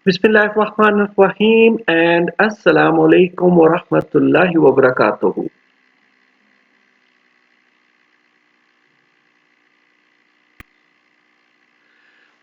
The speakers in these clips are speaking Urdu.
Bismillahirrahmanirrahim and Assalamu alaikum wa rahmatullahi wa barakatuhu.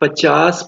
50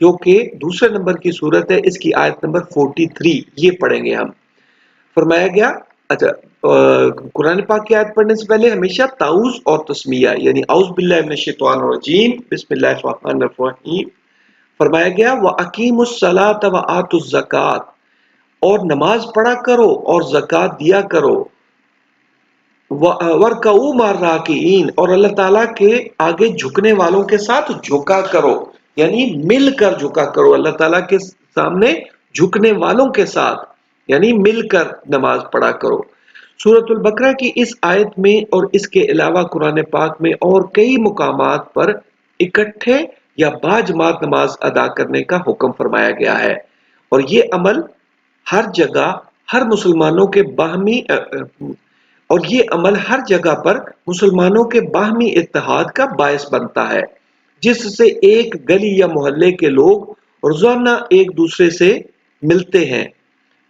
جو کہ دوسرے نمبر کی صورت ہے، اس کی آیت نمبر 43 یہ پڑھیں گے ہم۔ فرمایا گیا، اچھا قرآن پاک کی آیت پڑھنے سے پہلے ہمیشہ تعوذ اور تسمیہ یعنی اعوذ باللہ من الشیطان الرجیم بسم اللہ الرحمن الرحیم، فرمایا گیا وَأَقِیمُوا الصَّلَاةَ وَآتُوا الزَّکَاةَ، اور نماز پڑھا کرو اور زکوٰۃ دیا کرو، وَارْكَعُوا مَعَ الرَّاكِعِينَ، اور اللہ تعالیٰ کے آگے جھکنے والوں کے ساتھ جھکا کرو، یعنی مل کر جھکا کرو، اللہ تعالیٰ کے سامنے جھکنے والوں کے ساتھ یعنی مل کر نماز پڑھا کرو۔ سورۃ البقرہ کی اس آیت میں اور اس کے علاوہ قرآن پاک میں اور کئی مقامات پر اکٹھے یا باجماعت نماز ادا کرنے کا حکم فرمایا گیا ہے، اور یہ عمل ہر جگہ ہر مسلمانوں کے باہمی اور یہ عمل ہر جگہ پر مسلمانوں کے باہمی اتحاد کا باعث بنتا ہے، جس سے ایک گلی یا محلے کے لوگ روزانہ ایک دوسرے سے ملتے ہیں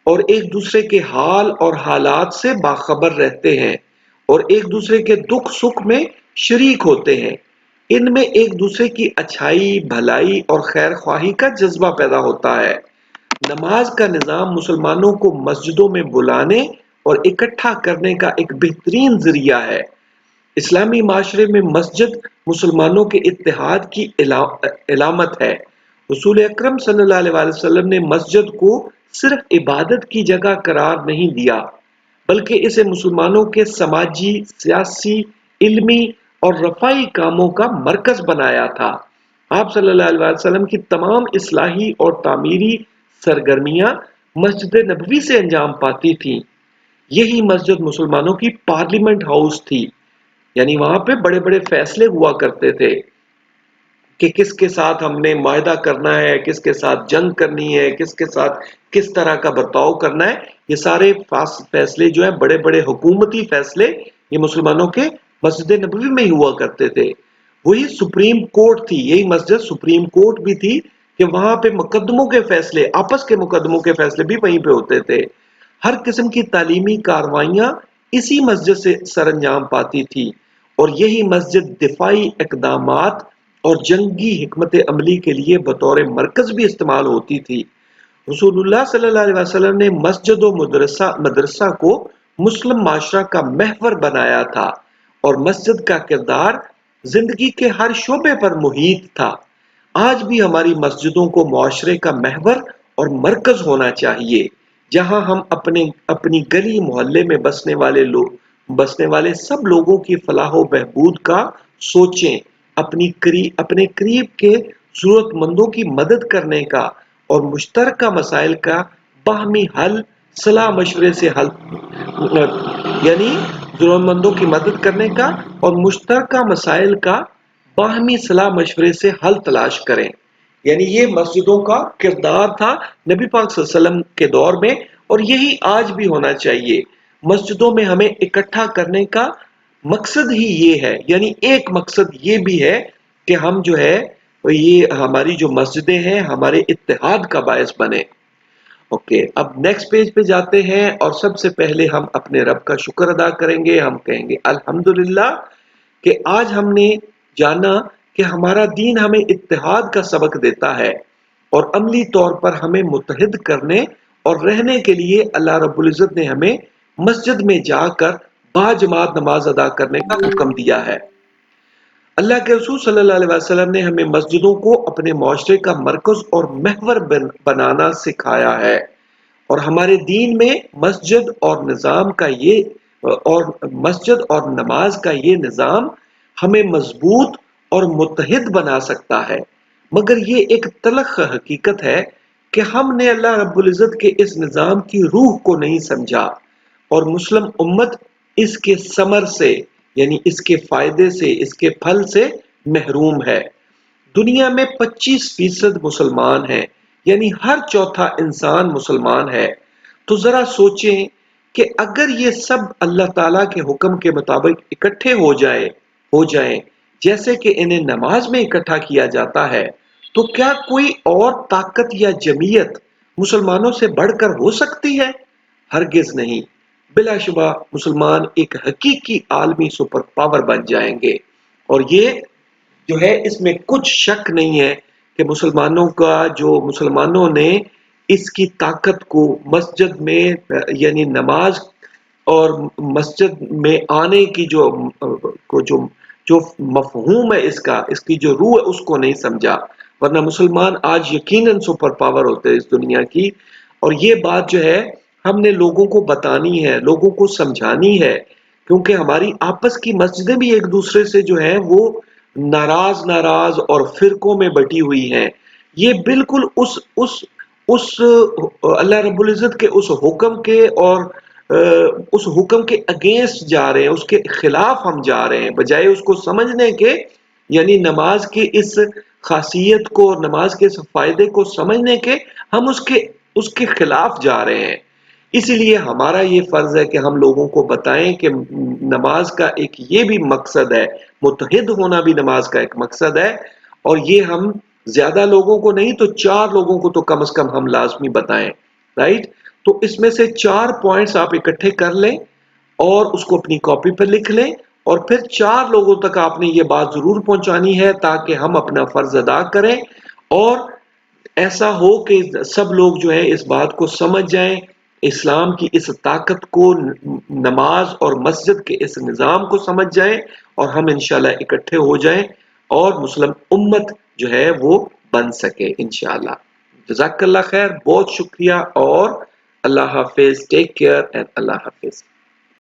اور ایک دوسرے کے حال اور حالات سے باخبر رہتے ہیں اور ایک دوسرے کے دکھ سکھ میں شریک ہوتے ہیں۔ ان میں ایک دوسرے کی اچھائی، بھلائی اور خیر خواہی کا جذبہ پیدا ہوتا ہے۔ نماز کا نظام مسلمانوں کو مسجدوں میں بلانے اور اکٹھا کرنے کا ایک بہترین ذریعہ ہے۔ اسلامی معاشرے میں مسجد مسلمانوں کے اتحاد کی علامت ہے۔ رسول اکرم صلی اللہ علیہ وسلم نے مسجد کو صرف عبادت کی جگہ قرار نہیں دیا، بلکہ اسے مسلمانوں کے سماجی، سیاسی، علمی اور رفاہی کاموں کا مرکز بنایا تھا۔ آپ صلی اللہ علیہ وسلم کی تمام اصلاحی اور تعمیری سرگرمیاں مسجد نبوی سے انجام پاتی تھیں۔ یہی مسجد مسلمانوں کی پارلیمنٹ ہاؤس تھی، یعنی وہاں پہ بڑے بڑے فیصلے ہوا کرتے تھے کہ کس کے ساتھ ہم نے معاہدہ کرنا ہے، کس کے ساتھ جنگ کرنی ہے، کس کے ساتھ کس طرح کا برتاؤ کرنا ہے۔ یہ سارے فیصلے جو ہیں بڑے بڑے حکومتی فیصلے، یہ مسلمانوں کے مسجد نبوی میں ہی ہوا کرتے تھے۔ وہی سپریم کورٹ تھی، یہی مسجد سپریم کورٹ بھی تھی کہ وہاں پہ مقدموں کے فیصلے، آپس کے مقدموں کے فیصلے بھی وہیں پہ ہوتے تھے۔ ہر قسم کی تعلیمی کارروائیاں اسی مسجد سے سر انجام پاتی تھی، اور یہی مسجد دفاعی اقدامات اور جنگی حکمت عملی کے لیے بطور مرکز بھی استعمال ہوتی تھی۔ رسول اللہ صلی اللہ علیہ وسلم نے مسجد و مدرسہ کو مسلم معاشرہ کا محور بنایا تھا، اور مسجد کا کردار زندگی کے ہر شعبے پر محیط تھا۔ آج بھی ہماری مسجدوں کو معاشرے کا محور اور مرکز ہونا چاہیے، جہاں ہم اپنی گلی محلے میں بسنے والے سب لوگوں کی فلاح و بہبود کا سوچیں، اپنے قریب کے ضرورت مندوں کی مدد کرنے کا اور مشترکہ مسائل کا باہمی حل صلاح مشورے سے حل یعنی ضرورت مندوں کی مدد کرنے کا اور مشترکہ مسائل کا باہمی صلاح مشورے سے حل تلاش کریں۔ یعنی یہ مسجدوں کا کردار تھا نبی پاک صلی اللہ علیہ وسلم کے دور میں، اور یہی آج بھی ہونا چاہیے۔ مسجدوں میں ہمیں اکٹھا کرنے کا مقصد ہی یہ ہے، یعنی ایک مقصد یہ بھی ہے کہ ہم جو ہے یہ ہماری جو مسجدیں ہیں ہمارے اتحاد کا باعث بنے۔ اوکے، اب نیکسٹ پیج پہ جاتے ہیں، اور سب سے پہلے ہم اپنے رب کا شکر ادا کریں گے۔ ہم کہیں گے الحمدللہ کہ آج ہم نے جانا کہ ہمارا دین ہمیں اتحاد کا سبق دیتا ہے، اور عملی طور پر ہمیں متحد کرنے اور رہنے کے لیے اللہ رب العزت نے ہمیں مسجد میں جا کر باجماعت نماز ادا کرنے کا حکم دیا ہے۔ اللہ کے رسول صلی اللہ علیہ وسلم نے ہمیں مسجدوں کو اپنے معاشرے کا مرکز اور محور بنانا سکھایا ہے، اور ہمارے دین میں مسجد اور نماز کا یہ نظام ہمیں مضبوط اور متحد بنا سکتا ہے، مگر یہ ایک تلخ حقیقت ہے کہ ہم نے اللہ رب العزت کے اس نظام کی روح کو نہیں سمجھا، اور مسلم امت اس کے ثمر سے یعنی اس کے فائدے سے، اس کے پھل سے محروم ہے۔ دنیا میں 25% مسلمان ہیں، یعنی ہر چوتھا انسان مسلمان ہے۔ تو ذرا سوچیں کہ اگر یہ سب اللہ تعالیٰ کے حکم کے مطابق اکٹھے ہو جائیں جیسے کہ انہیں نماز میں اکٹھا کیا جاتا ہے، تو کیا کوئی اور طاقت یا جمعیت مسلمانوں سے بڑھ کر ہو سکتی ہے؟ ہرگز نہیں۔ بلا شبہ مسلمان ایک حقیقی عالمی سپر پاور بن جائیں گے، اور یہ جو ہے اس میں کچھ شک نہیں ہے کہ مسلمانوں نے اس کی طاقت کو مسجد میں یعنی نماز اور مسجد میں آنے کی جو مفہوم ہے اس کی جو روح ہے اس کو نہیں سمجھا، ورنہ مسلمان آج یقیناً سپر پاور ہوتے ہیں اس دنیا کی۔ اور یہ بات جو ہے ہم نے لوگوں کو بتانی ہے، لوگوں کو سمجھانی ہے، کیونکہ ہماری آپس کی مسجدیں بھی ایک دوسرے سے جو ہیں وہ ناراض اور فرقوں میں بٹی ہوئی ہیں۔ یہ بالکل اس اللہ رب العزت کے اس حکم کے اور اس حکم کے اگینسٹ جا رہے ہیں، اس کے خلاف ہم جا رہے ہیں، بجائے اس کو سمجھنے کے، یعنی نماز کی اس خاصیت کو، نماز کے اس فائدے کو سمجھنے کے، ہم اس کے خلاف جا رہے ہیں۔ اسی لیے ہمارا یہ فرض ہے کہ ہم لوگوں کو بتائیں کہ نماز کا ایک یہ بھی مقصد ہے، متحد ہونا بھی نماز کا ایک مقصد ہے، اور یہ ہم زیادہ لوگوں کو نہیں تو 4 لوگوں کو تو کم از کم ہم لازمی بتائیں، رائٹ؟ تو اس میں سے 4 پوائنٹس آپ اکٹھے کر لیں اور اس کو اپنی کاپی پر لکھ لیں، اور پھر 4 لوگوں تک آپ نے یہ بات ضرور پہنچانی ہے تاکہ ہم اپنا فرض ادا کریں، اور ایسا ہو کہ سب لوگ جو ہے اس بات کو سمجھ جائیں، اسلام کی اس طاقت کو، نماز اور مسجد کے اس نظام کو سمجھ جائیں، اور ہم انشاءاللہ اکٹھے ہو جائیں اور مسلم امت جو ہے وہ بن سکے انشاءاللہ۔ جزاک اللہ خیر، بہت شکریہ، اور اللہ حافظ، ٹیک کیئر اینڈ اللہ حافظ۔